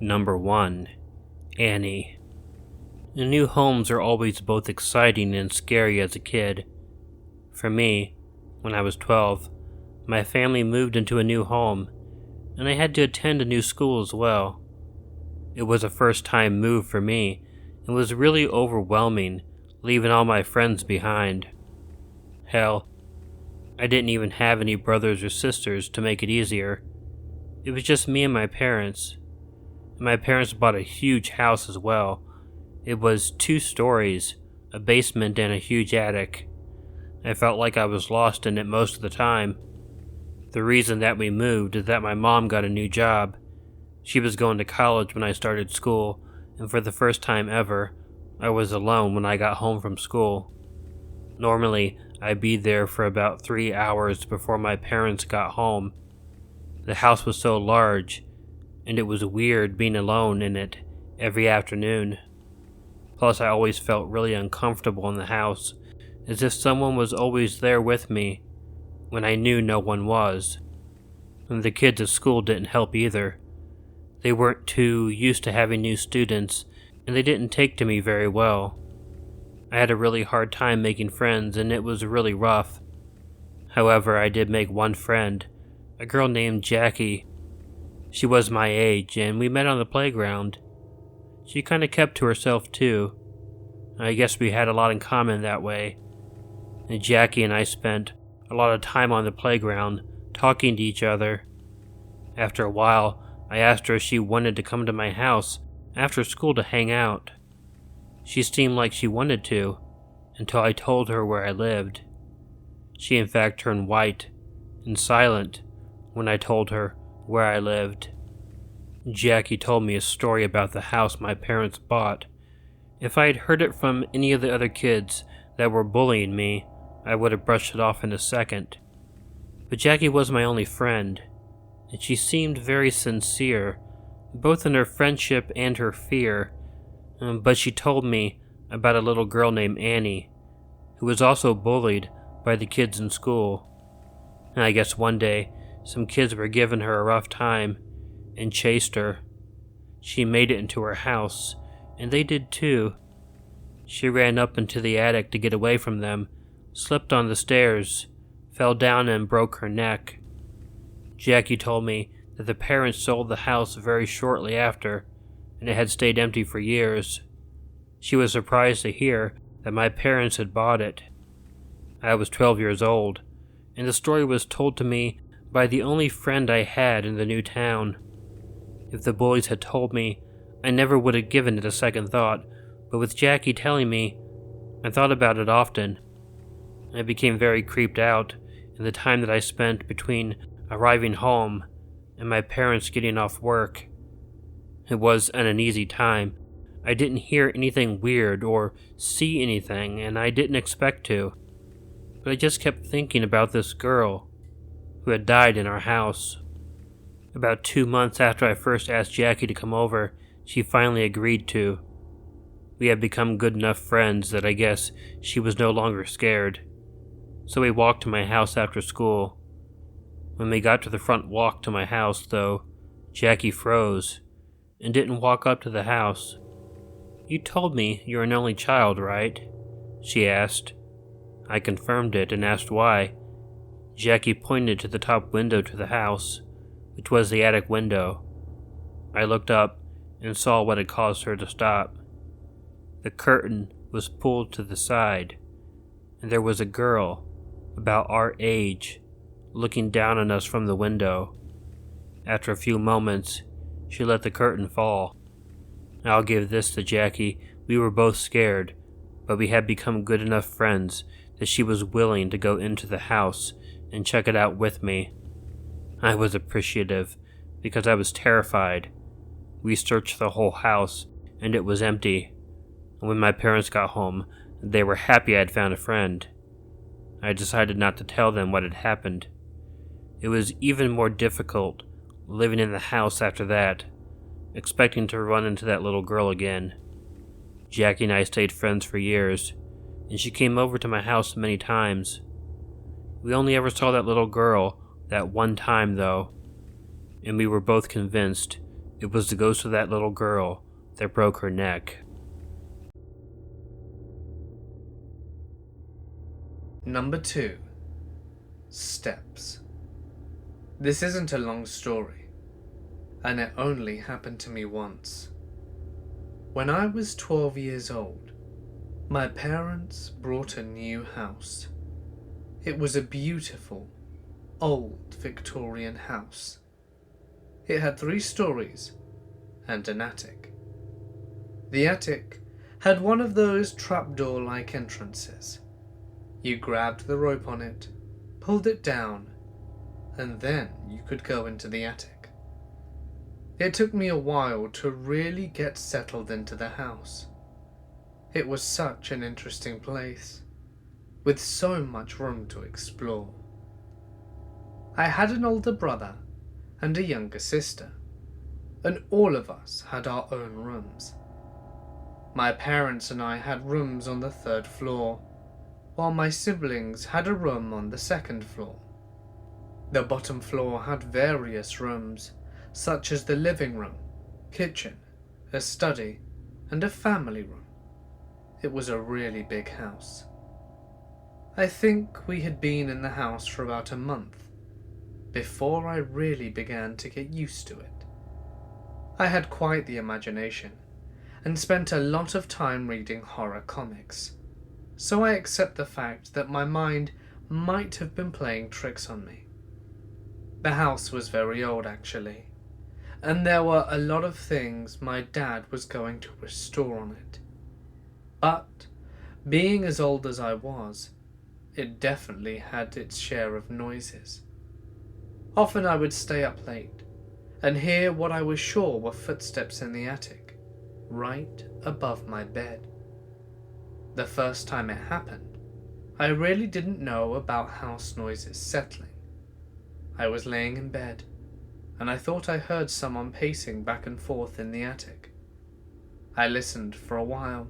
Number 1. Annie. The new homes are always both exciting and scary as a kid. For me, when I was 12, my family moved into a new home, and I had to attend a new school as well. It was a first-time move for me, and was really overwhelming, leaving all my friends behind. Hell, I didn't even have any brothers or sisters to make it easier. It was just me and my parents. My parents bought a huge house as well. It was 2 stories, a basement and a huge attic. I felt like I was lost in it most of the time. The reason that we moved is that my mom got a new job. She was going to college when I started school, and for the first time ever, I was alone when I got home from school. Normally, I'd be there for about 3 hours before my parents got home. The house was so large, and it was weird being alone in it every afternoon. Plus, I always felt really uncomfortable in the house, as if someone was always there with me, when I knew no one was. And the kids at school didn't help either. They weren't too used to having new students, and they didn't take to me very well. I had a really hard time making friends, and it was really rough. However, I did make one friend, a girl named Jackie. She was my age, and we met on the playground. She kinda kept to herself too. I guess we had a lot in common that way. And Jackie and I spent a lot of time on the playground, talking to each other. After a while, I asked her if she wanted to come to my house after school to hang out. She seemed like she wanted to, until I told her where I lived. She in fact turned white and silent when I told her where I lived. Jackie told me a story about the house my parents bought. If I had heard it from any of the other kids that were bullying me, I would have brushed it off in a second. But Jackie was my only friend, and she seemed very sincere, both in her friendship and her fear. But she told me about a little girl named Annie, who was also bullied by the kids in school. And I guess one day, some kids were giving her a rough time and chased her. She made it into her house, and they did too. She ran up into the attic to get away from them, slipped on the stairs, fell down and broke her neck. Jackie told me that the parents sold the house very shortly after, and it had stayed empty for years. She was surprised to hear that my parents had bought it. I was 12 years old, and the story was told to me by the only friend I had in the new town. If the bullies had told me, I never would have given it a second thought, but with Jackie telling me, I thought about it often. I became very creeped out in the time that I spent between arriving home and my parents getting off work. It was an uneasy time. I didn't hear anything weird or see anything, and I didn't expect to. But I just kept thinking about this girl who had died in our house. About 2 months after I first asked Jackie to come over, she finally agreed to. We had become good enough friends that I guess she was no longer scared. So we walked to my house after school. When we got to the front walk to my house, though, Jackie froze and didn't walk up to the house. "You told me you're an only child, right?" she asked. I confirmed it and asked why. Jackie pointed to the top window to the house, which was the attic window. I looked up and saw what had caused her to stop. The curtain was pulled to the side, and there was a girl, about our age, looking down on us from the window. After a few moments, she let the curtain fall. I'll give this to Jackie, we were both scared, but we had become good enough friends that she was willing to go into the house and check it out with me. I was appreciative, because I was terrified. We searched the whole house, and it was empty. And when my parents got home, they were happy I had found a friend. I decided not to tell them what had happened. It was even more difficult living in the house after that, expecting to run into that little girl again. Jackie and I stayed friends for years, and she came over to my house many times. We only ever saw that little girl that one time, though, and we were both convinced It was the ghost of that little girl that broke her neck. Number 2. Steps. This isn't a long story, and it only happened to me once. When I was 12 years old, my parents bought a new house. It was a beautiful, old Victorian house. It had 3 stories and an attic. The attic had one of those trapdoor-like entrances. You grabbed the rope on it, pulled it down, and then you could go into the attic. It took me a while to really get settled into the house. It was such an interesting place, with so much room to explore. I had an older brother and a younger sister, and all of us had our own rooms. My parents and I had rooms on the 3rd floor, while my siblings had a room on the 2nd floor. The bottom floor had various rooms, such as the living room, kitchen, a study, and a family room. It was a really big house. I think we had been in the house for about a month before I really began to get used to it. I had quite the imagination and spent a lot of time reading horror comics, so I accept the fact that my mind might have been playing tricks on me. The house was very old actually, and there were a lot of things my dad was going to restore on it. But, being as old as I was, it definitely had its share of noises. Often I would stay up late and hear what I was sure were footsteps in the attic, right above my bed. The first time it happened, I really didn't know about house noises settling. I was laying in bed, and I thought I heard someone pacing back and forth in the attic. I listened for a while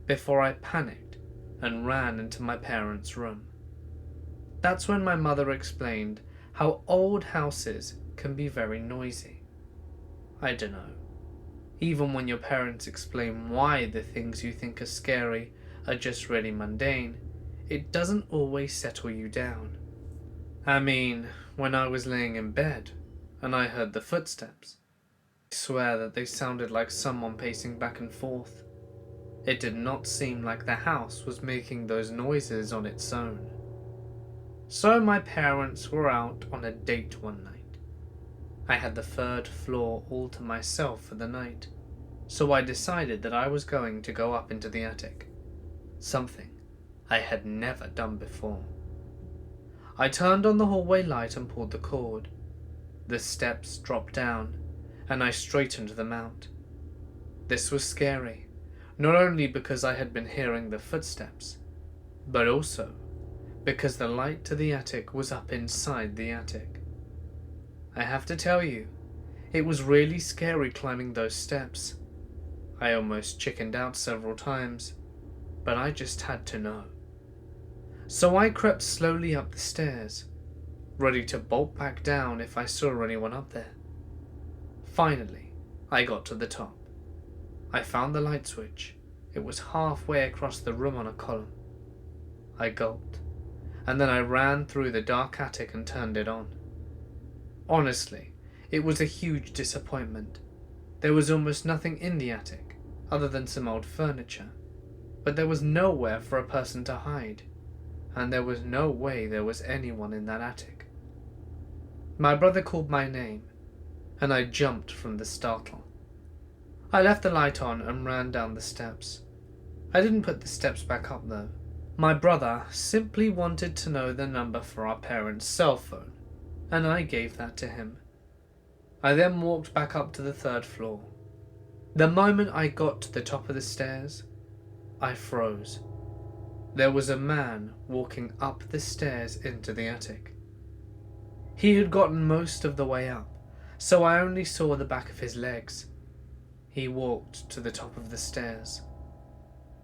before I panicked and ran into my parents' room. That's when my mother explained how old houses can be very noisy. I don't know. Even when your parents explain why the things you think are scary are just really mundane, it doesn't always settle you down. I mean, when I was laying in bed and I heard the footsteps, I swear that they sounded like someone pacing back and forth. It did not seem like the house was making those noises on its own. So my parents were out on a date one night. I had the 3rd floor all to myself for the night, so I decided that I was going to go up into the attic, something I had never done before. I turned on the hallway light and pulled the cord. The steps dropped down, and I straightened them out. This was scary, not only because I had been hearing the footsteps, but also because the light to the attic was up inside the attic. I have to tell you, it was really scary climbing those steps. I almost chickened out several times, but I just had to know. So I crept slowly up the stairs, ready to bolt back down if I saw anyone up there. Finally, I got to the top. I found the light switch. It was halfway across the room on a column. I gulped, and then I ran through the dark attic and turned it on. Honestly, it was a huge disappointment. There was almost nothing in the attic, other than some old furniture, but there was nowhere for a person to hide, and there was no way there was anyone in that attic. My brother called my name, and I jumped from the startle. I left the light on and ran down the steps. I didn't put the steps back up though. My brother simply wanted to know the number for our parents' cell phone, and I gave that to him. I then walked back up to the 3rd floor. The moment I got to the top of the stairs, I froze. There was a man walking up the stairs into the attic. He had gotten most of the way up, so I only saw the back of his legs. He walked to the top of the stairs.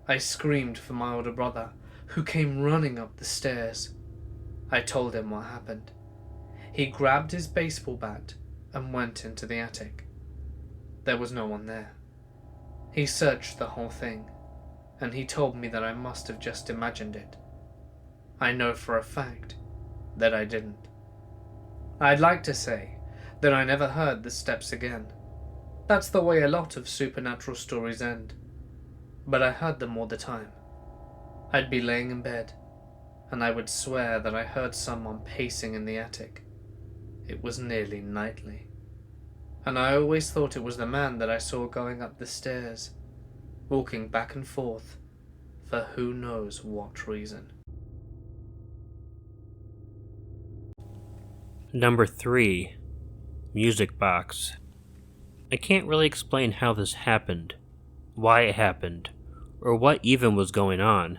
I screamed for my older brother, who came running up the stairs. I told him what happened. He grabbed his baseball bat and went into the attic. there was no one there. He searched the whole thing, and he told me that I must have just imagined it. I know for a fact that I didn't. I'd like to say that I never heard the steps again. That's the way a lot of supernatural stories end. But I heard them all the time. I'd be laying in bed, and I would swear that I heard someone pacing in the attic. It was nearly nightly. And I always thought it was the man that I saw going up the stairs, walking back and forth, for who knows what reason. Number 3. Music box. I can't really explain how this happened, why it happened, or what even was going on.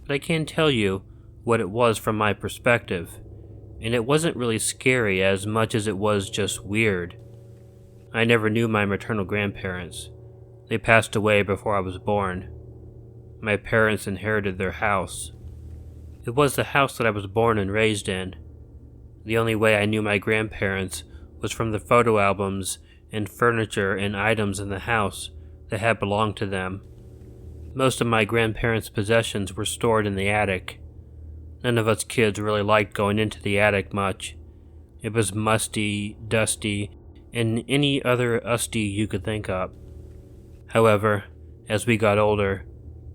But I can tell you what it was from my perspective, and it wasn't really scary as much as it was just weird. I never knew my maternal grandparents. They passed away before I was born. My parents inherited their house. It was the house that I was born and raised in. The only way I knew my grandparents was from the photo albums and furniture and items in the house that had belonged to them. Most of my grandparents' possessions were stored in the attic. None of us kids really liked going into the attic much. It was musty, dusty, and any other usty you could think of. However, as we got older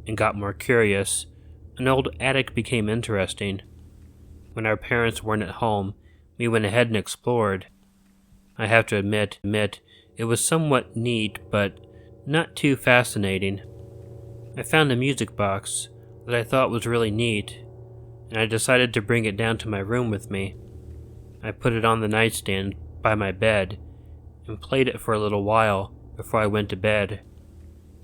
and got more curious, an old attic became interesting. When our parents weren't at home, we went ahead and explored. I have to admit, it was somewhat neat, but not too fascinating. I found a music box that I thought was really neat, and I decided to bring it down to my room with me. I put it on the nightstand by my bed and played it for a little while before I went to bed.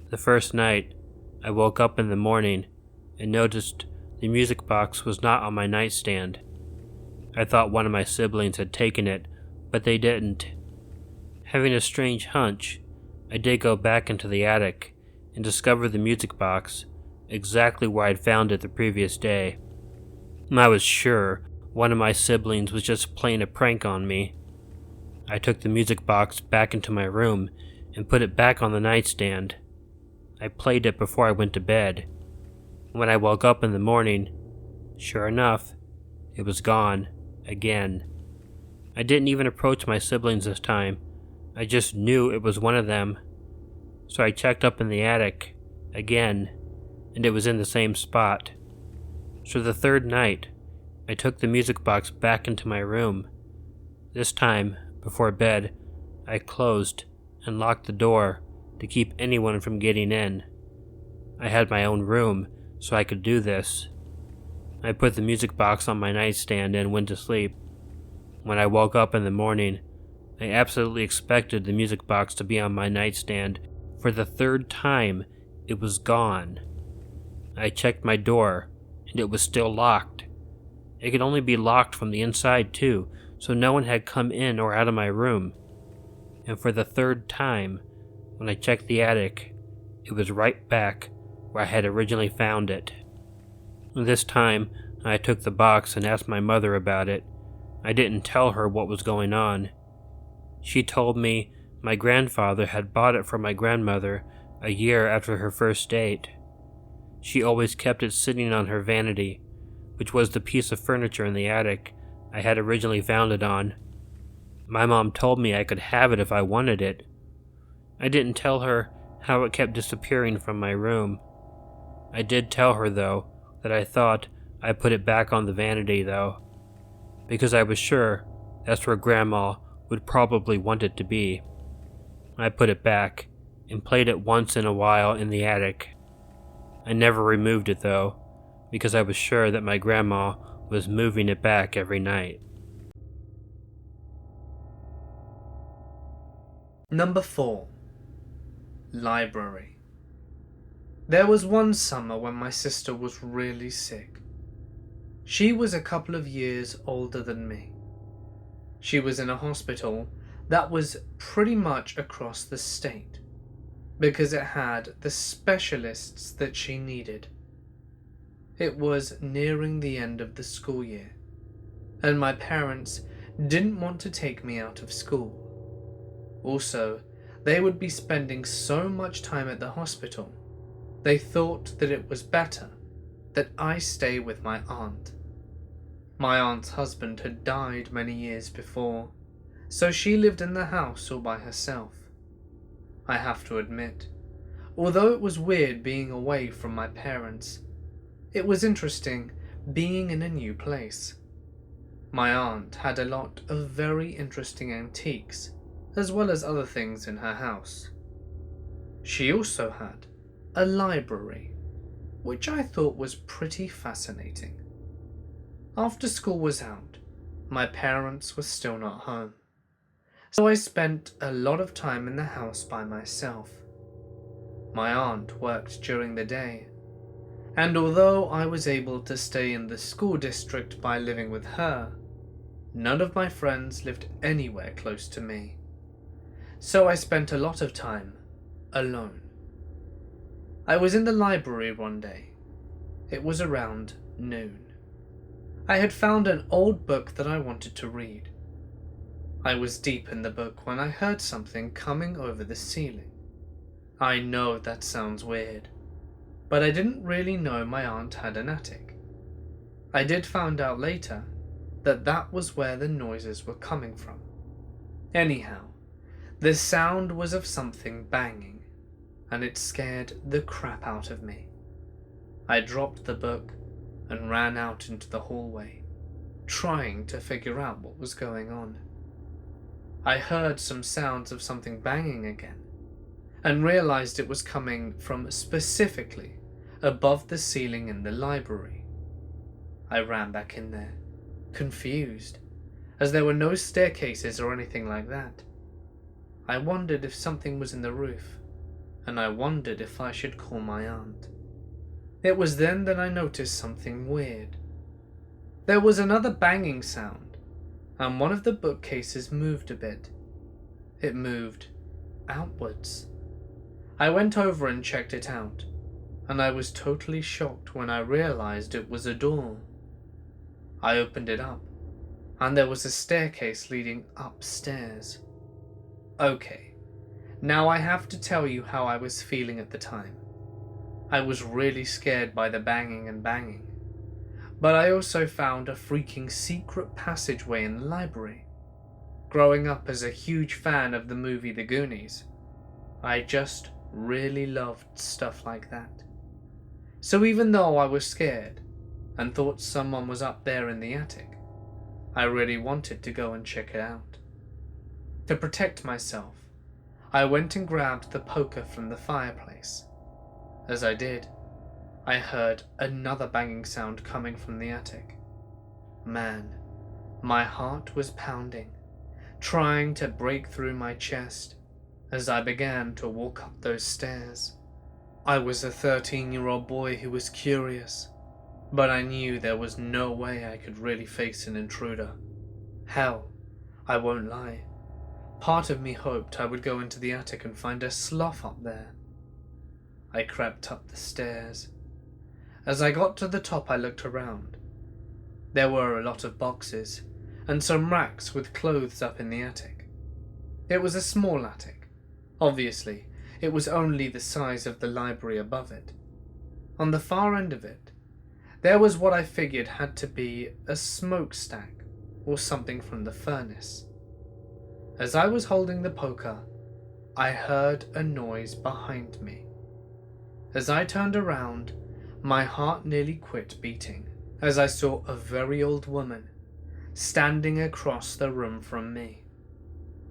The first night, I woke up in the morning and noticed the music box was not on my nightstand. I thought one of my siblings had taken it, but they didn't. Having a strange hunch, I did go back into the attic and discovered the music box exactly where I'd found it the previous day. I was sure one of my siblings was just playing a prank on me. I took the music box back into my room and put it back on the nightstand. I played it before I went to bed. When I woke up in the morning, sure enough, it was gone again. I didn't even approach my siblings this time. I just knew it was one of them. So I checked up in the attic again, and it was in the same spot. So the third night, I took the music box back into my room. This time, before bed, I closed and locked the door to keep anyone from getting in. I had my own room, so I could do this. I put the music box on my nightstand and went to sleep. When I woke up in the morning, I absolutely expected the music box to be on my nightstand. For the third time, it was gone. I checked my door, and it was still locked. It could only be locked from the inside too, so no one had come in or out of my room. And for the third time, when I checked the attic, it was right back where I had originally found it. This time, I took the box and asked my mother about it. I didn't tell her what was going on. She told me my grandfather had bought it for my grandmother a year after her first date. She always kept it sitting on her vanity, which was the piece of furniture in the attic I had originally found it on. My mom told me I could have it if I wanted it. I didn't tell her how it kept disappearing from my room. I did tell her, though, that I thought I put it back on the vanity, though, because I was sure that's where Grandma would probably want it to be. I put it back and played it once in a while in the attic. I never removed it, though, because I was sure that my grandma was moving it back every night. Number 4. Library. There was one summer when my sister was really sick. She was a couple of years older than me. She was in a hospital that was pretty much across the state, because it had the specialists that she needed. It was nearing the end of the school year, and my parents didn't want to take me out of school. Also, they would be spending so much time at the hospital, they thought that it was better that I stay with my aunt. My aunt's husband had died many years before, so she lived in the house all by herself. I have to admit, although it was weird being away from my parents, it was interesting being in a new place. My aunt had a lot of very interesting antiques, as well as other things in her house. She also had a library, which I thought was pretty fascinating. After school was out, my parents were still not home, so I spent a lot of time in the house by myself. My aunt worked during the day, and although I was able to stay in the school district by living with her, none of my friends lived anywhere close to me, so I spent a lot of time alone. I was in the library one day. It was around noon. I had found an old book that I wanted to read. I was deep in the book when I heard something coming over the ceiling. I know that sounds weird, but I didn't really know my aunt had an attic. I did find out later that that was where the noises were coming from. Anyhow, the sound was of something banging, and it scared the crap out of me. I dropped the book and ran out into the hallway, trying to figure out what was going on. I heard some sounds of something banging again, and realized it was coming from specifically above the ceiling in the library. I ran back in there, confused, as there were no staircases or anything like that. I wondered if something was in the roof, and I wondered if I should call my aunt. It was then that I noticed something weird. There was another banging sound, and one of the bookcases moved a bit. It moved outwards. I went over and checked it out, and I was totally shocked when I realized it was a door. I opened it up, and there was a staircase leading upstairs. Okay, now I have to tell you how I was feeling at the time. I was really scared by the banging, but I also found a freaking secret passageway in the library. Growing up as a huge fan of the movie The Goonies, I just really loved stuff like that. So even though I was scared and thought someone was up there in the attic, I really wanted to go and check it out. To protect myself, I went and grabbed the poker from the fireplace. As I did, I heard another banging sound coming from the attic. Man, my heart was pounding, trying to break through my chest as I began to walk up those stairs. I was a 13-year-old boy who was curious, but I knew there was no way I could really face an intruder. Hell, I won't lie. Part of me hoped I would go into the attic and find a sloth up there. I crept up the stairs. As I got to the top, I looked around. There were a lot of boxes, and some racks with clothes up in the attic. It was a small attic. Obviously, it was only the size of the library above it. On the far end of it, there was what I figured had to be a smokestack or something from the furnace. As I was holding the poker, I heard a noise behind me. As I turned around, my heart nearly quit beating as I saw a very old woman standing across the room from me.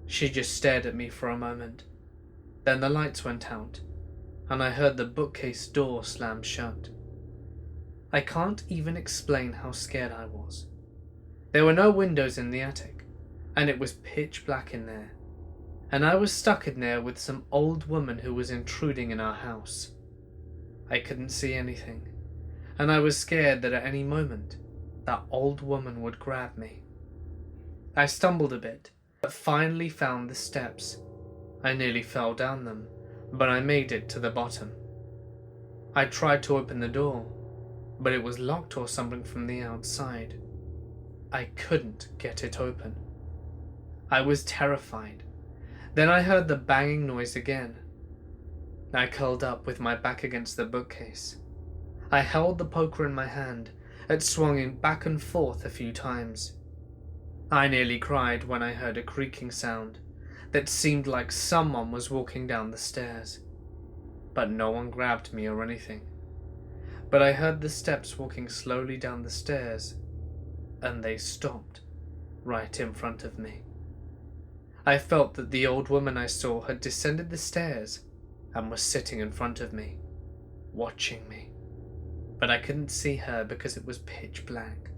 She just stared at me for a moment. Then the lights went out, and I heard the bookcase door slam shut. I can't even explain how scared I was. There were no windows in the attic, and it was pitch black in there, and I was stuck in there with some old woman who was intruding in our house. I couldn't see anything, and I was scared that at any moment, that old woman would grab me. I stumbled a bit, but finally found the steps. I nearly fell down them, but I made it to the bottom. I tried to open the door, but it was locked or something from the outside. I couldn't get it open. I was terrified, Then I heard the banging noise again. I curled up with my back against the bookcase. I held the poker in my hand. It swung in back and forth a few times. I nearly cried when I heard a creaking sound that seemed like someone was walking down the stairs. But no one grabbed me or anything. But I heard the steps walking slowly down the stairs, and they stopped right in front of me. I felt that the old woman I saw had descended the stairs and was sitting in front of me, watching me. But I couldn't see her because it was pitch black.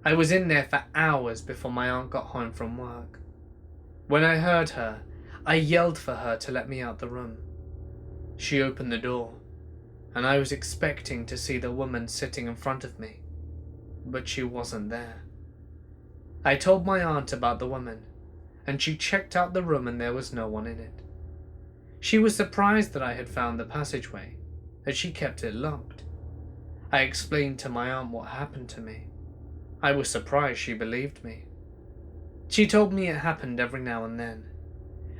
I was in there for hours before my aunt got home from work. When I heard her, I yelled for her to let me out the room. She opened the door, and I was expecting to see the woman sitting in front of me, but she wasn't there. I told my aunt about the woman, and she checked out the room and there was no one in it. She was surprised that I had found the passageway, as she kept it locked. I explained to my aunt what happened to me. I was surprised she believed me. She told me it happened every now and then.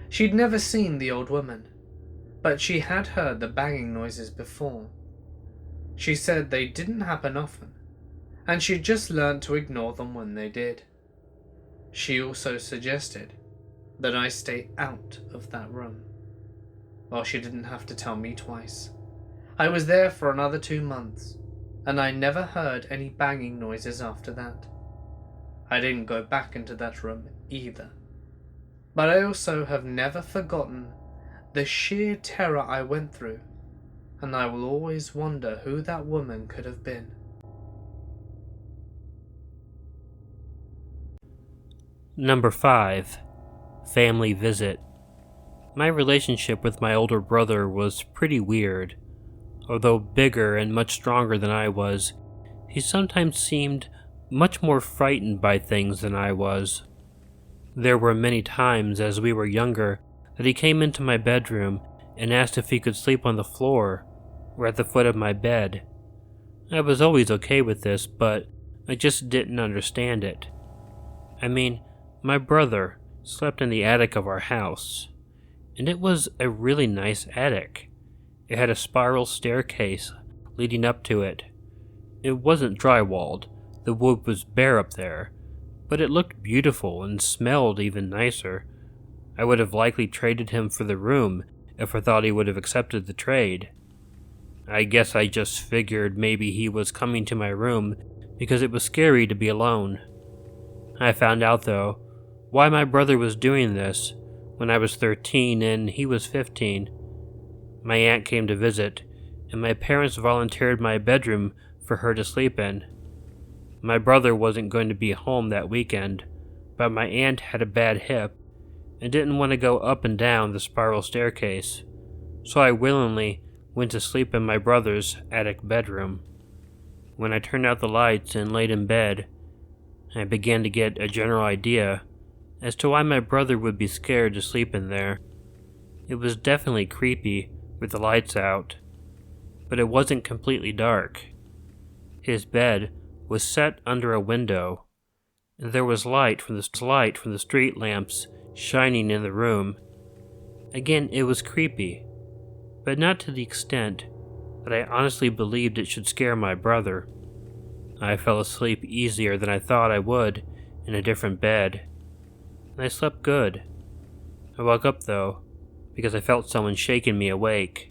She'd never seen the old woman, but she had heard the banging noises before. She said they didn't happen often, and she'd just learned to ignore them when they did. She also suggested that I stay out of that room. Well, she didn't have to tell me twice. I was there for another 2 months, and I never heard any banging noises after that. I didn't go back into that room either. But I also have never forgotten the sheer terror I went through, and I will always wonder who that woman could have been. Number 5. Family Visit. My relationship with my older brother was pretty weird. Although bigger and much stronger than I was, he sometimes seemed much more frightened by things than I was. There were many times as we were younger that he came into my bedroom and asked if he could sleep on the floor or at the foot of my bed. I was always okay with this, but I just didn't understand it. I mean, my brother slept in the attic of our house, and it was a really nice attic. It had a spiral staircase leading up to it. It wasn't drywalled, the wood was bare up there, but it looked beautiful and smelled even nicer. I would have likely traded him for the room if I thought he would have accepted the trade. I guess I just figured maybe he was coming to my room because it was scary to be alone. I found out, though, why my brother was doing this when I was 13 and he was 15. My aunt came to visit, and my parents volunteered my bedroom for her to sleep in. My brother wasn't going to be home that weekend, but my aunt had a bad hip and didn't want to go up and down the spiral staircase, so I willingly went to sleep in my brother's attic bedroom. When I turned out the lights and laid in bed, I began to get a general idea as to why my brother would be scared to sleep in there. It was definitely creepy with the lights out, but it wasn't completely dark. His bed was set under a window, and there was light from the street lamps shining in the room. Again, it was creepy, but not to the extent that I honestly believed it should scare my brother. I fell asleep easier than I thought I would in a different bed, and I slept good. I woke up, though, because I felt someone shaking me awake.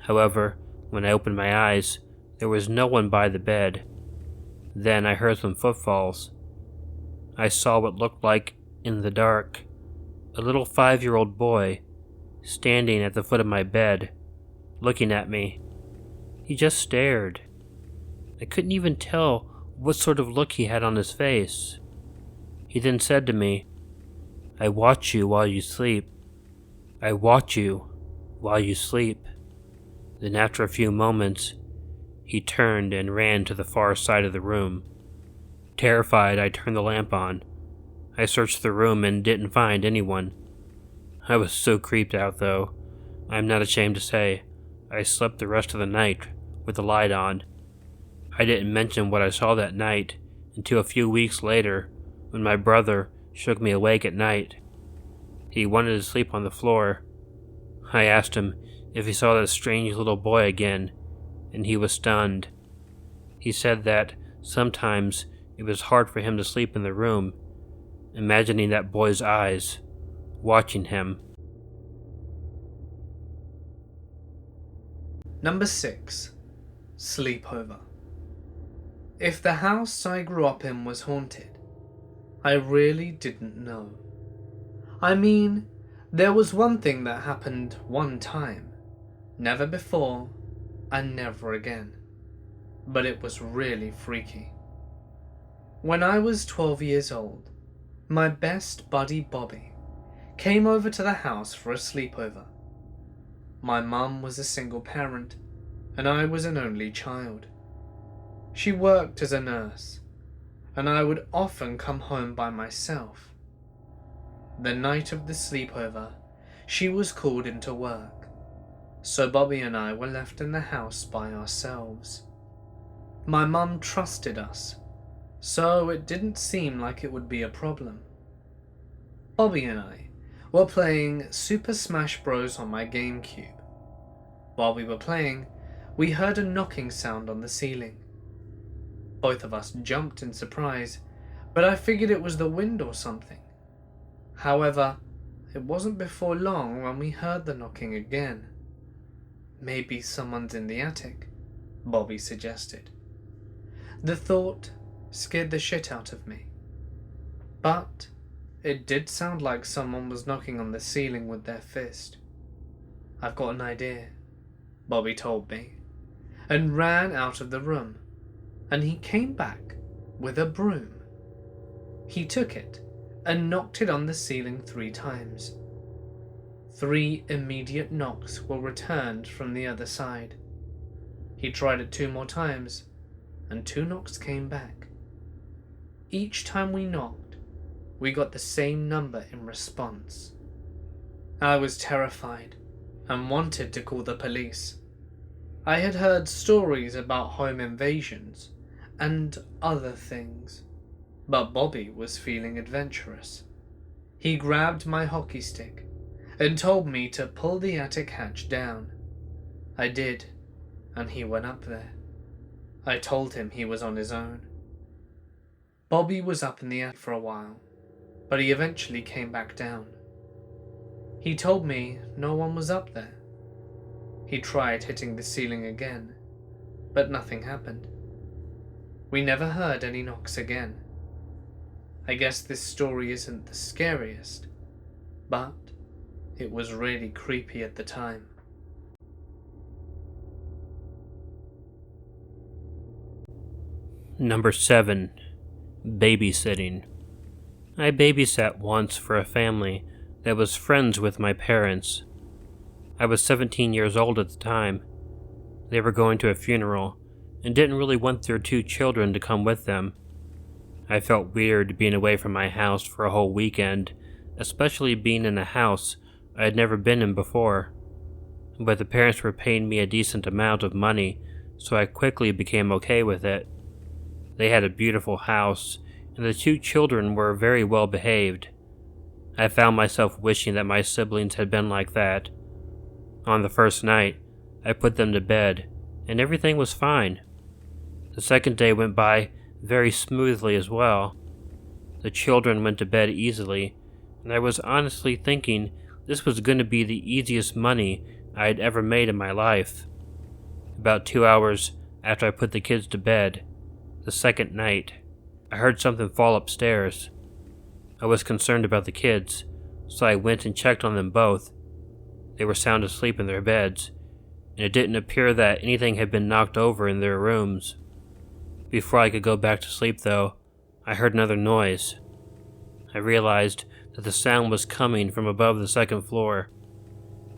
However, when I opened my eyes, there was no one by the bed. Then I heard some footfalls. I saw what looked like, in the dark, a little 5-year-old boy standing at the foot of my bed, looking at me. He just stared. I couldn't even tell what sort of look he had on his face. He then said to me, "I watch you while you sleep. I watch you while you sleep." Then after a few moments, he turned and ran to the far side of the room. Terrified, I turned the lamp on. I searched the room and didn't find anyone. I was so creeped out, though, I'm not ashamed to say, I slept the rest of the night with the light on. I didn't mention what I saw that night until a few weeks later when my brother shook me awake at night. He wanted to sleep on the floor. I asked him if he saw that strange little boy again, and he was stunned. He said that sometimes it was hard for him to sleep in the room, imagining that boy's eyes, watching him. Number 6. Sleepover. If the house I grew up in was haunted, I really didn't know. I mean, there was one thing that happened one time, never before and never again, but it was really freaky. When I was 12 years old, my best buddy Bobby came over to the house for a sleepover. My mum was a single parent, and I was an only child. She worked as a nurse, and I would often come home by myself. The night of the sleepover, she was called into work, so Bobby and I were left in the house by ourselves. My mum trusted us, so it didn't seem like it would be a problem. Bobby and I were playing Super Smash Bros. On my GameCube. While we were playing, we heard a knocking sound on the ceiling. Both of us jumped in surprise, but I figured it was the wind or something. However, it wasn't before long when we heard the knocking again. Maybe someone's in the attic, Bobby suggested. The thought scared the shit out of me. But it did sound like someone was knocking on the ceiling with their fist. "I've got an idea," Bobby told me, and ran out of the room, and he came back with a broom. He took it and knocked it on the ceiling 3 times. 3 immediate knocks were returned from the other side. He tried it 2 more times, and 2 knocks came back. Each time we knocked, we got the same number in response. I was terrified and wanted to call the police. I had heard stories about home invasions and other things, but Bobby was feeling adventurous. He grabbed my hockey stick and told me to pull the attic hatch down. I did, and he went up there. I told him he was on his own. Bobby was up in the attic for a while, but he eventually came back down. He told me no one was up there. He tried hitting the ceiling again, but nothing happened. We never heard any knocks again. I guess this story isn't the scariest, but it was really creepy at the time. Number 7. Babysitting. I babysat once for a family that was friends with my parents. I was 17 years old at the time. They were going to a funeral and didn't really want their 2 children to come with them. I felt weird being away from my house for a whole weekend, especially being in a house I had never been in before. But the parents were paying me a decent amount of money, so I quickly became okay with it. They had a beautiful house, and the 2 children were very well behaved. I found myself wishing that my siblings had been like that. On the first night, I put them to bed, and everything was fine. The second day went by very smoothly as well. The children went to bed easily, and I was honestly thinking this was going to be the easiest money I had ever made in my life. About 2 hours after I put the kids to bed, the second night, I heard something fall upstairs. I was concerned about the kids, so I went and checked on them both. They were sound asleep in their beds, and it didn't appear that anything had been knocked over in their rooms. Before I could go back to sleep, though, I heard another noise. I realized that the sound was coming from above the second floor.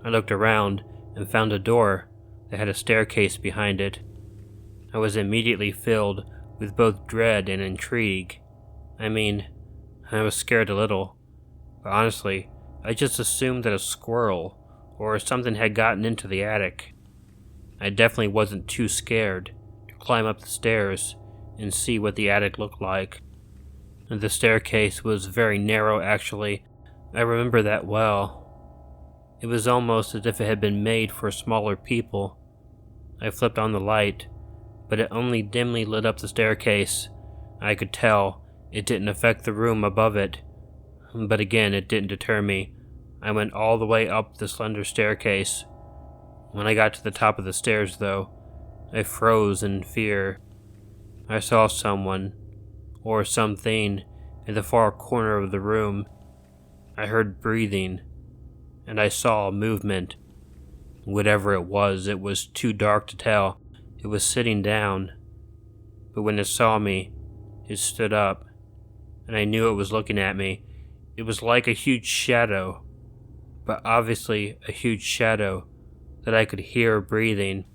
I looked around and found a door that had a staircase behind it. I was immediately filled with both dread and intrigue. I mean, I was scared a little, but honestly, I just assumed that a squirrel or something had gotten into the attic. I definitely wasn't too scared to climb up the stairs and see what the attic looked like. The staircase was very narrow actually, I remember that well. It was almost as if it had been made for smaller people. I flipped on the light, but it only dimly lit up the staircase. I could tell it didn't affect the room above it. But again, it didn't deter me. I went all the way up the slender staircase. When I got to the top of the stairs, though, I froze in fear. I saw someone, or something, in the far corner of the room. I heard breathing, and I saw movement. Whatever it was too dark to tell. It was sitting down. But when it saw me, it stood up, and I knew it was looking at me. It was like a huge shadow, but obviously a huge shadow that I could hear breathing.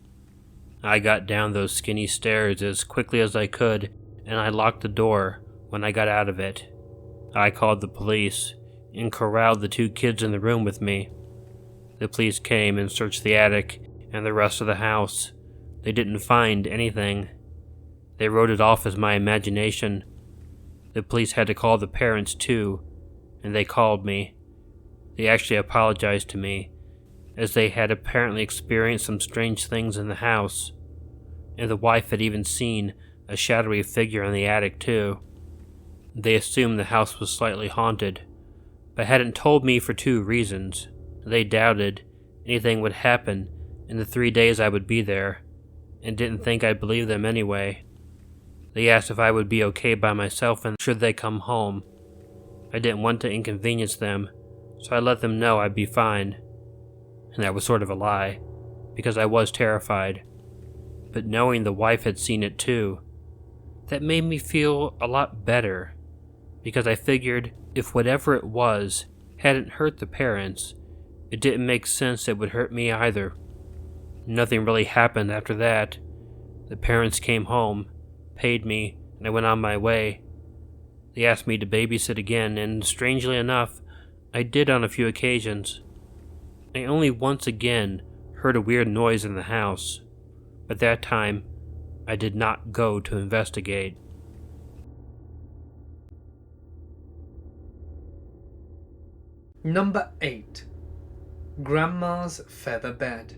I got down those skinny stairs as quickly as I could, and I locked the door when I got out of it. I called the police and corralled the 2 kids in the room with me. The police came and searched the attic and the rest of the house. They didn't find anything. They wrote it off as my imagination. The police had to call the parents too, and they called me. They actually apologized to me, as they had apparently experienced some strange things in the house, and the wife had even seen a shadowy figure in the attic too. They assumed the house was slightly haunted, but hadn't told me for 2 reasons. They doubted anything would happen in the 3 days I would be there, and didn't think I'd believe them anyway. They asked if I would be okay by myself and should they come home. I didn't want to inconvenience them, so I let them know I'd be fine. And that was sort of a lie, because I was terrified. But knowing the wife had seen it too, that made me feel a lot better, because I figured if whatever it was hadn't hurt the parents, it didn't make sense it would hurt me either. Nothing really happened after that. The parents came home, paid me, and I went on my way. They asked me to babysit again, and strangely enough, I did on a few occasions. I only once again heard a weird noise in the house, but that time I did not go to investigate. Number 8. Grandma's Featherbed.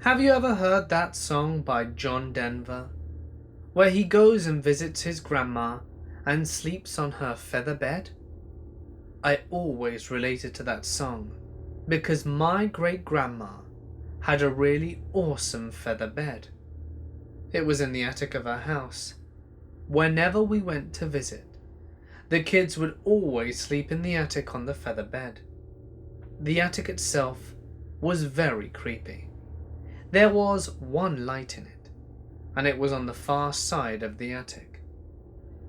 Have you ever heard that song by John Denver, where he goes and visits his grandma and sleeps on her feather bed? I always related to that song because my great-grandma had a really awesome feather bed. It was in the attic of her house. Whenever we went to visit, the kids would always sleep in the attic on the feather bed. The attic itself was very creepy. There was one light in it, and it was on the far side of the attic.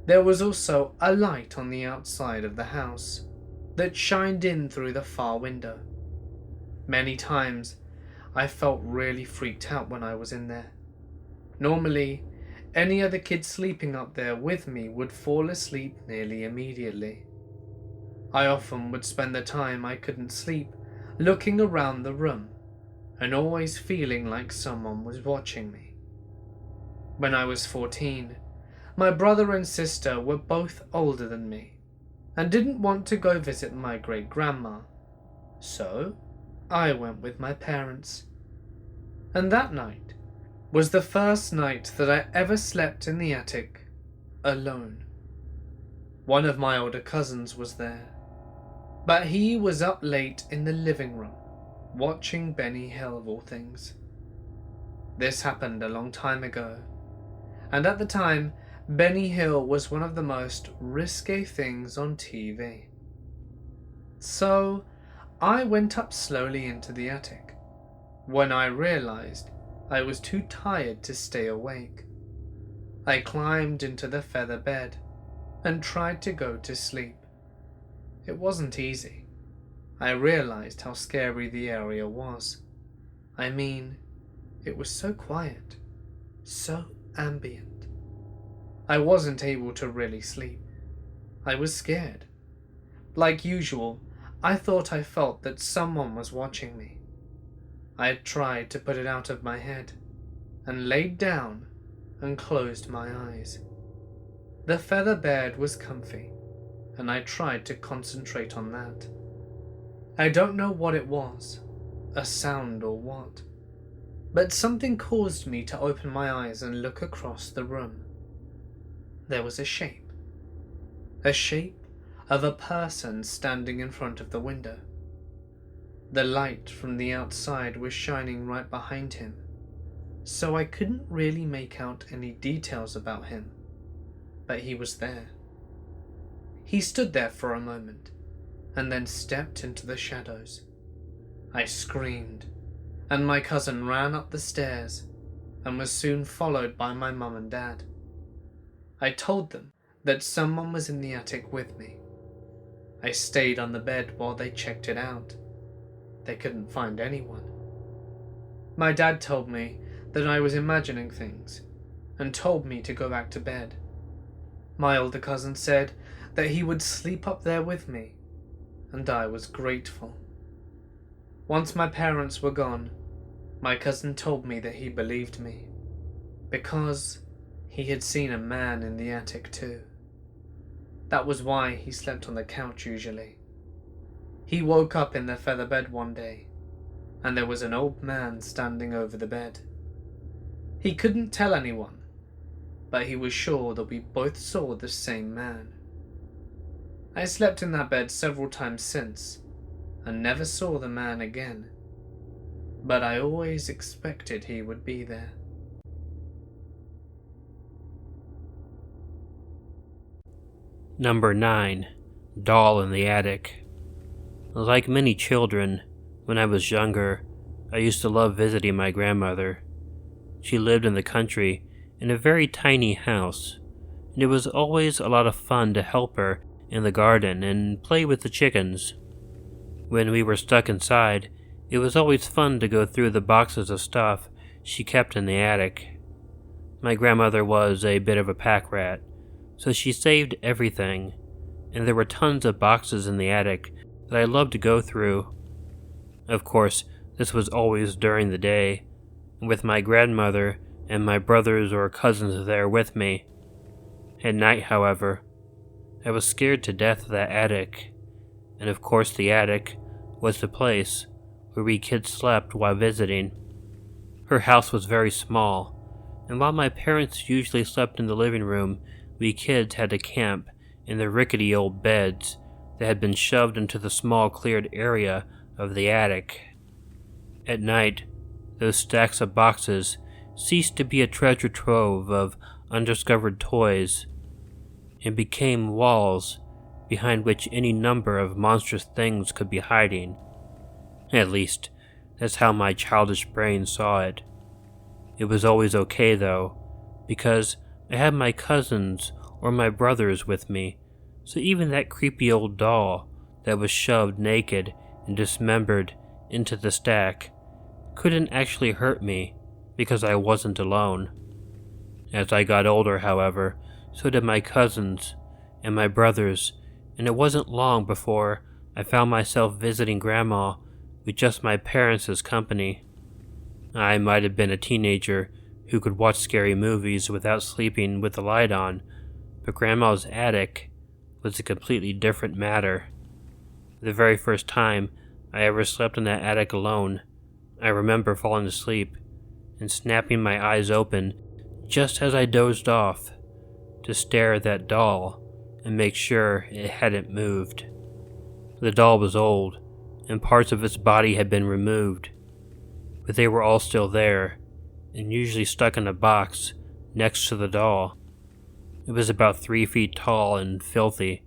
There was also a light on the outside of the house that shined in through the far window. Many times I felt really freaked out when I was in there. Normally, any other kid sleeping up there with me would fall asleep nearly immediately. I often would spend the time I couldn't sleep looking around the room and always feeling like someone was watching me. When I was 14, my brother and sister were both older than me and didn't want to go visit my great-grandma, so I went with my parents. And that night was the first night that I ever slept in the attic alone. One of my older cousins was there, but he was up late in the living room watching Benny Hill of all things. This happened a long time ago, and at the time Benny Hill was one of the most risque things on TV. So I went up slowly into the attic when I realized I was too tired to stay awake. I climbed into the feather bed and tried to go to sleep. It wasn't easy. I realized how scary the area was. I mean, it was so quiet, so ambient. I wasn't able to really sleep. I was scared. Like usual, I thought I felt that someone was watching me. I had tried to put it out of my head and laid down and closed my eyes. The feather bed was comfy, and I tried to concentrate on that. I don't know what it was, a sound or what, but something caused me to open my eyes and look across the room. There was a shape of a person standing in front of the window. The light from the outside was shining right behind him, so I couldn't really make out any details about him, but he was there. He stood there for a moment, and then stepped into the shadows. I screamed, and my cousin ran up the stairs, and was soon followed by my mum and dad. I told them that someone was in the attic with me. I stayed on the bed while they checked it out. They couldn't find anyone. My dad told me that I was imagining things, and told me to go back to bed. My older cousin said that he would sleep up there with me, and I was grateful. Once my parents were gone, my cousin told me that he believed me, because he had seen a man in the attic too. That was why he slept on the couch usually. He woke up in the featherbed one day, and there was an old man standing over the bed. He couldn't tell anyone, but he was sure that we both saw the same man. I slept in that bed several times since, and never saw the man again, but I always expected he would be there. Number 9. Doll in the Attic. Like many children, when I was younger, I used to love visiting my grandmother. She lived in the country in a very tiny house, and it was always a lot of fun to help her in the garden and play with the chickens. When we were stuck inside, it was always fun to go through the boxes of stuff she kept in the attic. My grandmother was a bit of a pack rat, so she saved everything, and there were tons of boxes in the attic that I loved to go through. Of course, this was always during the day, with my grandmother and my brothers or cousins there with me. At night, however, I was scared to death of that attic, and of course the attic was the place where we kids slept while visiting. Her house was very small, and while my parents usually slept in the living room, we kids had to camp in the rickety old beds that had been shoved into the small cleared area of the attic. At night, those stacks of boxes ceased to be a treasure trove of undiscovered toys and became walls behind which any number of monstrous things could be hiding. At least, that's how my childish brain saw it. It was always okay, though, because I had my cousins or my brothers with me, so even that creepy old doll that was shoved naked and dismembered into the stack couldn't actually hurt me because I wasn't alone. As I got older, however, so did my cousins and my brothers, and it wasn't long before I found myself visiting Grandma with just my parents as company. I might have been a teenager who could watch scary movies without sleeping with the light on, but Grandma's attic was a completely different matter. The very first time I ever slept in that attic alone, I remember falling asleep and snapping my eyes open just as I dozed off to stare at that doll and make sure it hadn't moved. The doll was old, and parts of its body had been removed, but they were all still there, and usually stuck in a box next to the doll. It was about 3 feet tall and filthy.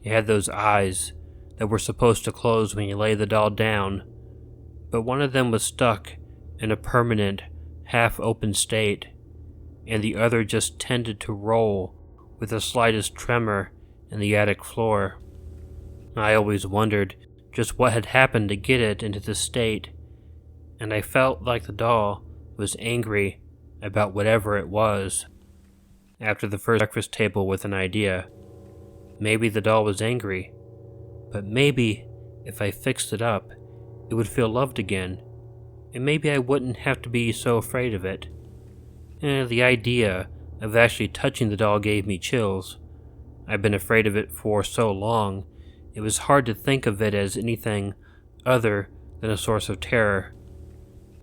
It had those eyes that were supposed to close when you lay the doll down, but one of them was stuck in a permanent, half-open state, and the other just tended to roll with the slightest tremor in the attic floor. I always wondered just what had happened to get it into this state, and I felt like the doll was angry about whatever it was. After the first breakfast table with an idea. Maybe the doll was angry, but maybe if I fixed it up, it would feel loved again, and maybe I wouldn't have to be so afraid of it. And the idea of actually touching the doll gave me chills. I've been afraid of it for so long, it was hard to think of it as anything other than a source of terror.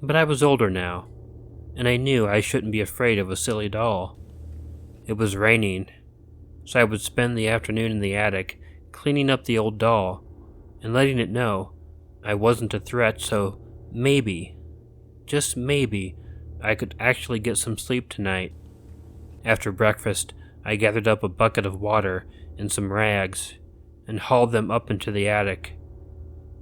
But I was older now, and I knew I shouldn't be afraid of a silly doll. It was raining, so I would spend the afternoon in the attic cleaning up the old doll and letting it know I wasn't a threat, so maybe, just maybe, I could actually get some sleep tonight. After breakfast, I gathered up a bucket of water and some rags and hauled them up into the attic.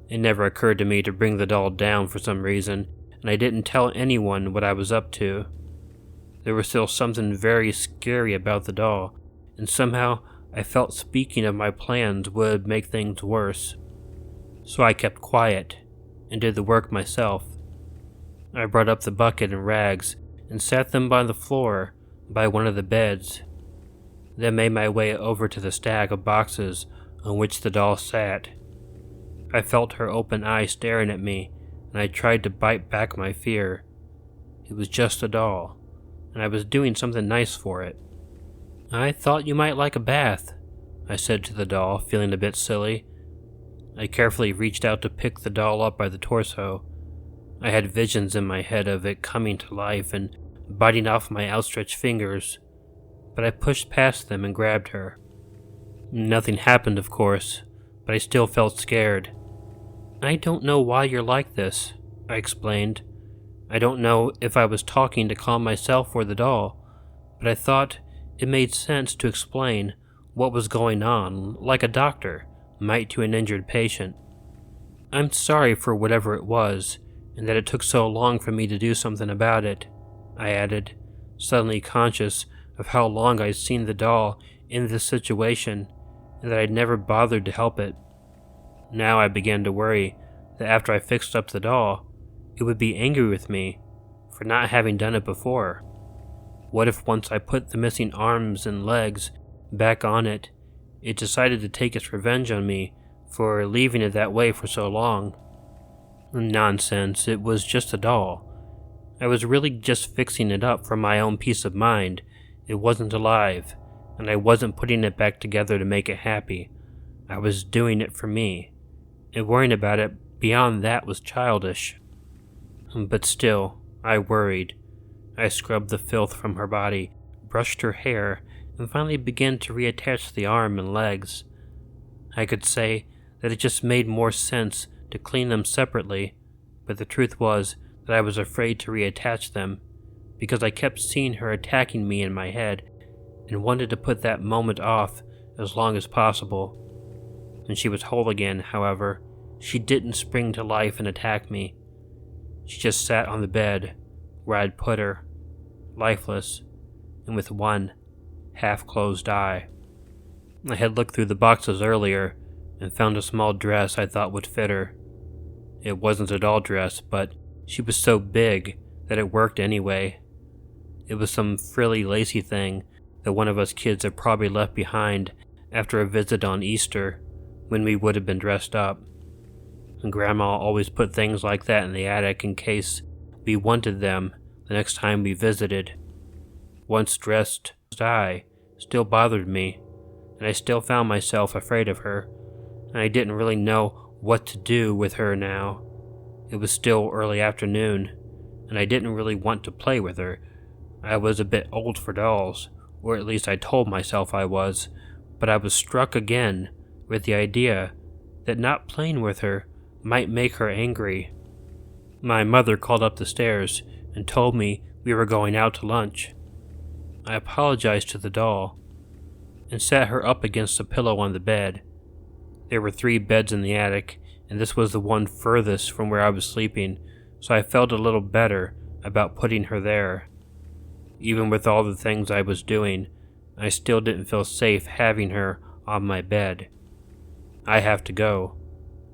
It never occurred to me to bring the doll down for some reason, and I didn't tell anyone what I was up to. There was still something very scary about the doll, and somehow I felt speaking of my plans would make things worse. So I kept quiet and did the work myself. I brought up the bucket and rags and sat them by the floor by one of the beds, then made my way over to the stack of boxes on which the doll sat. I felt her open eyes staring at me, and I tried to bite back my fear. It was just a doll, and I was doing something nice for it. "I thought you might like a bath," I said to the doll, feeling a bit silly. I carefully reached out to pick the doll up by the torso. I had visions in my head of it coming to life and biting off my outstretched fingers, but I pushed past them and grabbed her. Nothing happened, of course, but I still felt scared. "I don't know why you're like this," I explained. I don't know if I was talking to calm myself or the doll, but I thought it made sense to explain what was going on, like a doctor might to an injured patient. "I'm sorry for whatever it was, and that it took so long for me to do something about it," I added, suddenly conscious of how long I'd seen the doll in this situation, and that I'd never bothered to help it. Now I began to worry that after I fixed up the doll, it would be angry with me for not having done it before. What if once I put the missing arms and legs back on it, it decided to take its revenge on me for leaving it that way for so long? Nonsense, it was just a doll. I was really just fixing it up for my own peace of mind. It wasn't alive, and I wasn't putting it back together to make it happy. I was doing it for me, and worrying about it beyond that was childish. But still, I worried. I scrubbed the filth from her body, brushed her hair, and finally began to reattach the arm and legs. I could say that it just made more sense to clean them separately, but the truth was that I was afraid to reattach them, because I kept seeing her attacking me in my head, and wanted to put that moment off as long as possible. When she was whole again, however, she didn't spring to life and attack me. She just sat on the bed where I'd put her, lifeless, and with one half-closed eye. I had looked through the boxes earlier and found a small dress I thought would fit her. It wasn't a doll dress, but she was so big that it worked anyway. It was some frilly, lacy thing that one of us kids had probably left behind after a visit on Easter, when we would have been dressed up. And Grandma always put things like that in the attic in case we wanted them the next time we visited. Once dressed, I still bothered me, and I still found myself afraid of her, and I didn't really know what to do with her now. It was still early afternoon, and I didn't really want to play with her. I was a bit old for dolls, or at least I told myself I was, but I was struck again with the idea that not playing with her might make her angry. My mother called up the stairs and told me we were going out to lunch. I apologized to the doll and sat her up against a pillow on the bed. There were 3 beds in the attic, and this was the one furthest from where I was sleeping, so I felt a little better about putting her there. Even with all the things I was doing, I still didn't feel safe having her on my bed. "I have to go,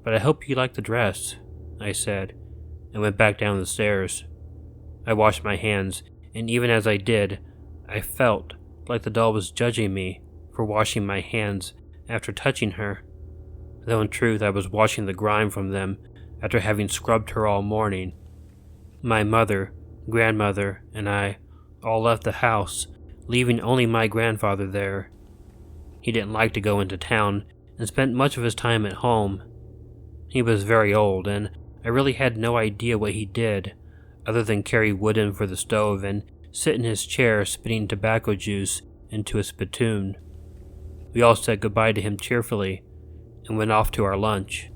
but I hope you like the dress," I said, and went back down the stairs. I washed my hands, and even as I did, I felt like the doll was judging me for washing my hands after touching her, though in truth I was washing the grime from them after having scrubbed her all morning. My mother, grandmother, and I all left the house, leaving only my grandfather there. He didn't like to go into town and spent much of his time at home. He was very old, and I really had no idea what he did, other than carry wood in for the stove and sit in his chair spitting tobacco juice into a spittoon. We all said goodbye to him cheerfully and went off to our lunch.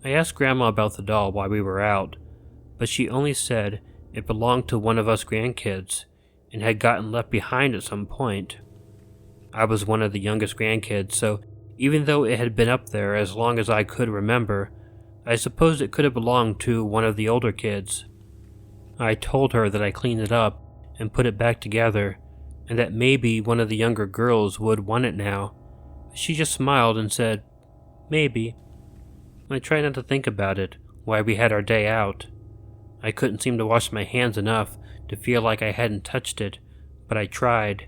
I asked Grandma about the doll while we were out, but she only said it belonged to one of us grandkids and had gotten left behind at some point. I was one of the youngest grandkids, so even though it had been up there as long as I could remember, I supposed it could have belonged to one of the older kids. I told her that I cleaned it up and put it back together, and that maybe one of the younger girls would want it now. She just smiled and said, "Maybe." I tried not to think about it while we had our day out. I couldn't seem to wash my hands enough to feel like I hadn't touched it, but I tried.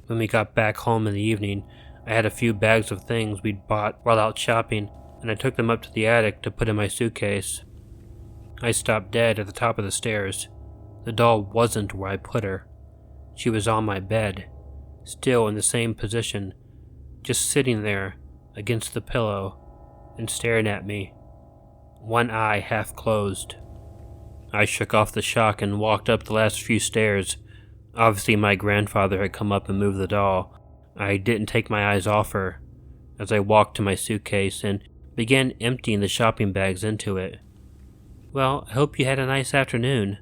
When we got back home in the evening, I had a few bags of things we'd bought while out shopping, and I took them up to the attic to put in my suitcase. I stopped dead at the top of the stairs. The doll wasn't where I put her. She was on my bed, still in the same position, just sitting there against the pillow and staring at me, one eye half closed. I shook off the shock and walked up the last few stairs. Obviously my grandfather had come up and moved the doll. I didn't take my eyes off her as I walked to my suitcase and began emptying the shopping bags into it. "Well, I hope you had a nice afternoon,"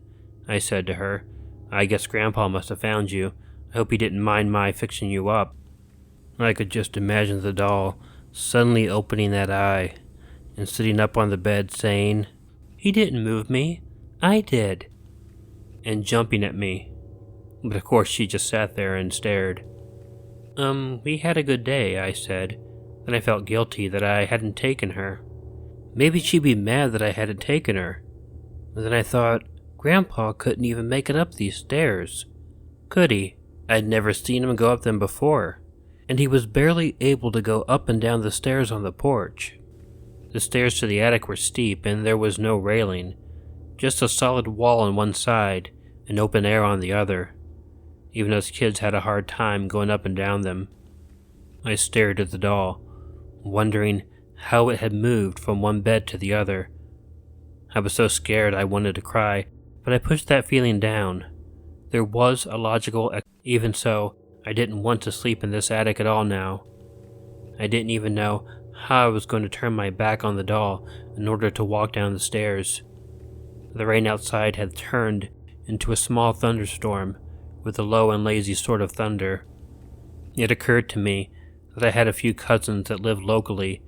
I said to her. "I guess Grandpa must have found you. I hope he didn't mind my fixing you up." I could just imagine the doll suddenly opening that eye and sitting up on the bed saying, "He didn't move me, I did," and jumping at me. But of course she just sat there and stared. We had a good day," I said. Then I felt guilty that I hadn't taken her. Maybe she'd be mad that I hadn't taken her. And then I thought, Grandpa couldn't even make it up these stairs. Could he? I'd never seen him go up them before. And he was barely able to go up and down the stairs on the porch. The stairs to the attic were steep and there was no railing, just a solid wall on one side and open air on the other. Even us kids had a hard time going up and down them. I stared at the doll, wondering how it had moved from one bed to the other. I was so scared I wanted to cry, but I pushed that feeling down. There was a logical even so, I didn't want to sleep in this attic at all now. I didn't even know how I was going to turn my back on the doll in order to walk down the stairs. The rain outside had turned into a small thunderstorm, with a low and lazy sort of thunder. It occurred to me that I had a few cousins that lived locally.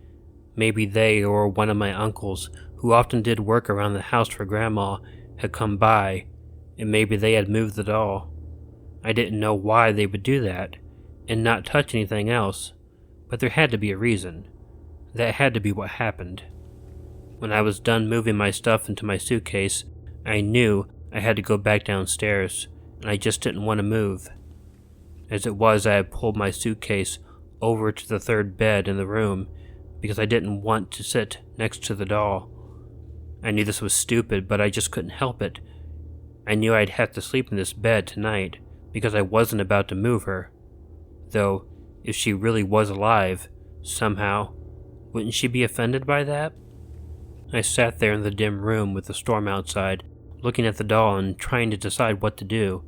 Maybe they or one of my uncles, who often did work around the house for Grandma, had come by, and maybe they had moved the doll. I didn't know why they would do that, and not touch anything else, but there had to be a reason. That had to be what happened. When I was done moving my stuff into my suitcase, I knew I had to go back downstairs, and I just didn't want to move. As it was, I had pulled my suitcase over to the third bed in the room because I didn't want to sit next to the doll. I knew this was stupid, but I just couldn't help it. I knew I'd have to sleep in this bed tonight because I wasn't about to move her. Though, if she really was alive, somehow, wouldn't she be offended by that? I sat there in the dim room with the storm outside, looking at the doll and trying to decide what to do.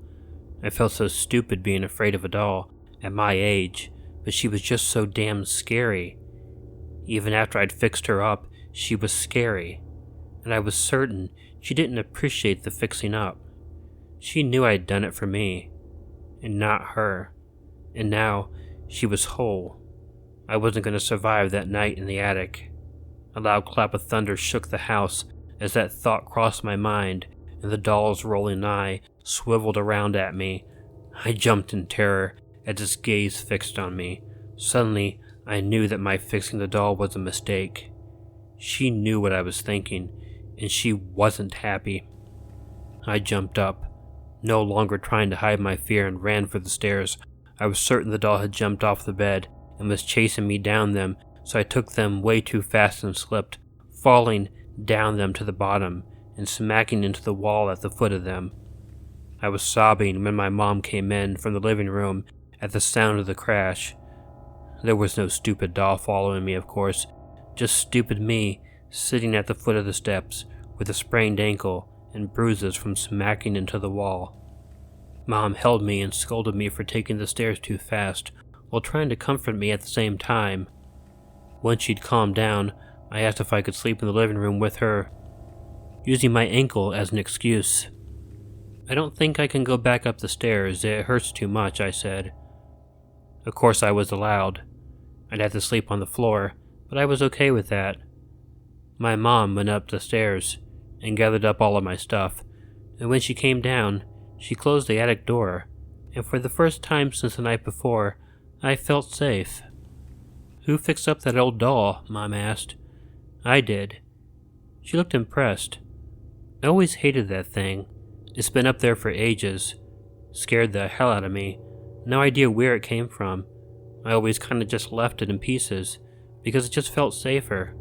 I felt so stupid being afraid of a doll at my age, but she was just so damn scary. Even after I'd fixed her up, she was scary, and I was certain she didn't appreciate the fixing up. She knew I'd done it for me, and not her, and now she was whole. I wasn't going to survive that night in the attic. A loud clap of thunder shook the house as that thought crossed my mind, and the doll's rolling eye swiveled around at me. I jumped in terror as its gaze fixed on me. Suddenly, I knew that my fixing the doll was a mistake. She knew what I was thinking, and she wasn't happy. I jumped up, no longer trying to hide my fear, and ran for the stairs. I was certain the doll had jumped off the bed and was chasing me down them, so I took them way too fast and slipped, falling down them to the bottom and smacking into the wall at the foot of them. I was sobbing when my mom came in from the living room at the sound of the crash. There was no stupid doll following me, of course, just stupid me sitting at the foot of the steps with a sprained ankle and bruises from smacking into the wall. Mom held me and scolded me for taking the stairs too fast, while trying to comfort me at the same time. Once she'd calmed down, I asked if I could sleep in the living room with her, using my ankle as an excuse. "I don't think I can go back up the stairs, it hurts too much," I said. Of course I was allowed. I'd have to sleep on the floor, but I was okay with that. My mom went up the stairs and gathered up all of my stuff, and when she came down, she closed the attic door, and for the first time since the night before, I felt safe. "Who fixed up that old doll?" Mom asked. "I did." She looked impressed. I always hated that thing. It's been up there for ages. Scared the hell out of me. No idea where it came from. I always kinda just left it in pieces, because it just felt safer.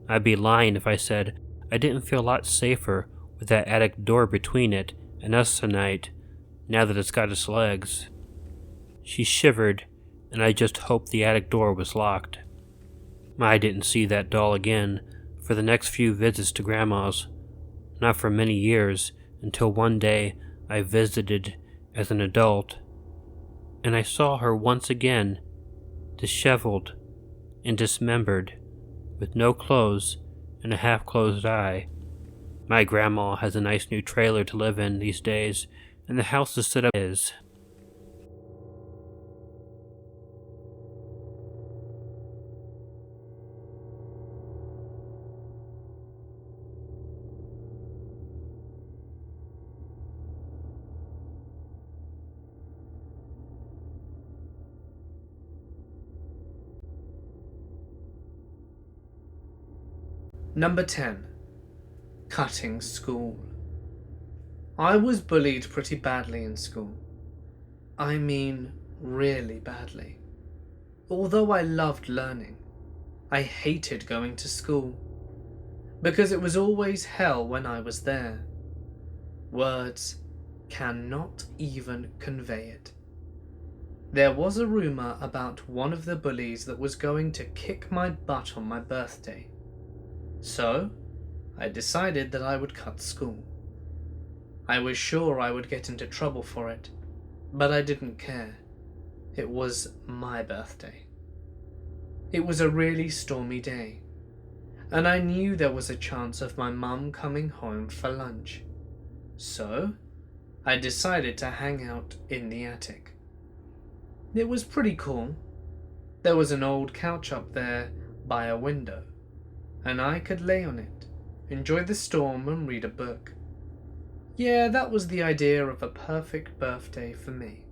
I'd be lying if I said I didn't feel a lot safer with that attic door between it and us tonight, now that it's got its legs. She shivered, and I just hoped the attic door was locked. I didn't see that doll again for the next few visits to Grandma's, not for many years, until one day I visited as an adult, and I saw her once again, disheveled and dismembered, with no clothes and a half-closed eye. My grandma has a nice new trailer to live in these days, and the house is set up as. Number 10. Cutting school. I was bullied pretty badly in school. I mean, really badly. Although I loved learning, I hated going to school, because it was always hell when I was there. Words cannot even convey it. There was a rumor about one of the bullies that was going to kick my butt on my birthday. So, I decided that I would cut school. I was sure I would get into trouble for it, but I didn't care. It was my birthday. It was a really stormy day, and I knew there was a chance of my mum coming home for lunch. So, I decided to hang out in the attic. It was pretty cool. There was an old couch up there by a window, and I could lay on it, enjoy the storm and read a book. Yeah, that was the idea of a perfect birthday for me.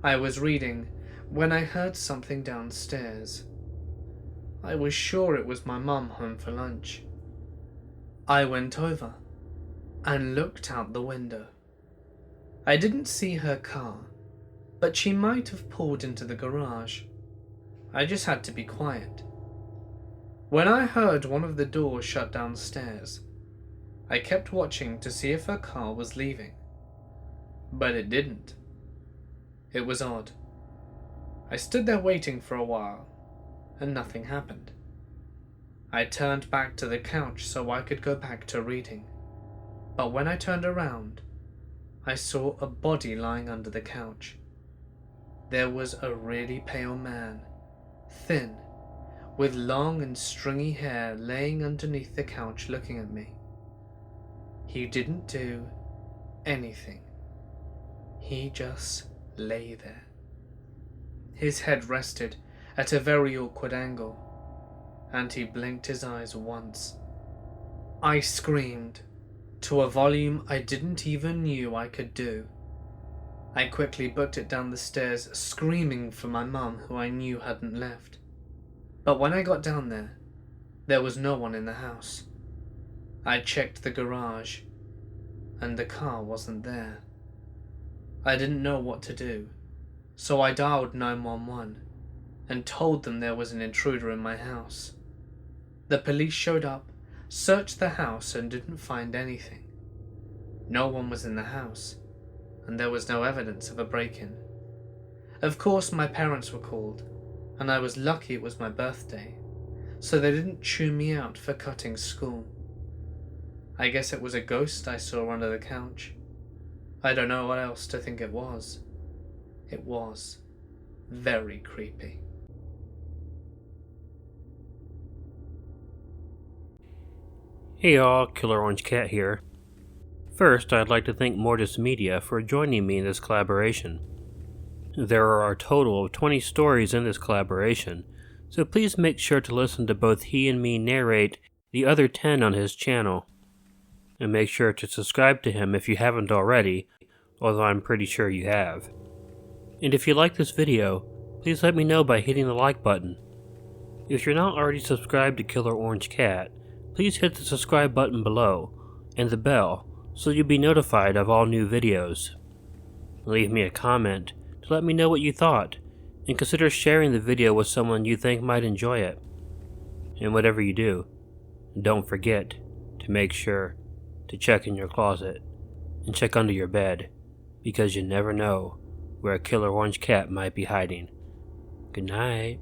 I was reading when I heard something downstairs. I was sure it was my mum home for lunch. I went over and looked out the window. I didn't see her car, but she might have pulled into the garage. I just had to be quiet. When I heard one of the doors shut downstairs, I kept watching to see if her car was leaving, but it didn't. It was odd. I stood there waiting for a while, and nothing happened. I turned back to the couch so I could go back to reading, but when I turned around, I saw a body lying under the couch. There was a really pale man, thin, with long and stringy hair, laying underneath the couch looking at me. He didn't do anything. He just lay there. His head rested at a very awkward angle, and he blinked his eyes once. I screamed, to a volume I didn't even know I could do. I quickly booked it down the stairs, screaming for my mum, who I knew hadn't left. But when I got down there was no one in the house. I checked the garage, and the car wasn't there. I didn't know what to do, so I dialed 911 and told them there was an intruder in my house. The police showed up, searched the house, and didn't find anything. No one was in the house, and there was no evidence of a break-in. Of course, my parents were called, and I was lucky it was my birthday, so they didn't chew me out for cutting school. I guess it was a ghost I saw under the couch. I don't know what else to think it was. It was very creepy. Hey y'all, Killer Orange Cat here. First, I'd like to thank Mortis Media for joining me in this collaboration. There are a total of 20 stories in this collaboration, so please make sure to listen to both he and me narrate the other 10 on his channel. And make sure to subscribe to him if you haven't already, although I'm pretty sure you have. And if you like this video, please let me know by hitting the like button. If you're not already subscribed to Killer Orange Cat, please hit the subscribe button below, and the bell, so you'll be notified of all new videos. Leave me a comment to let me know what you thought, and consider sharing the video with someone you think might enjoy it. And whatever you do, don't forget to make sure to check in your closet and check under your bed, because you never know where a Killer Orange Cat might be hiding. Good night.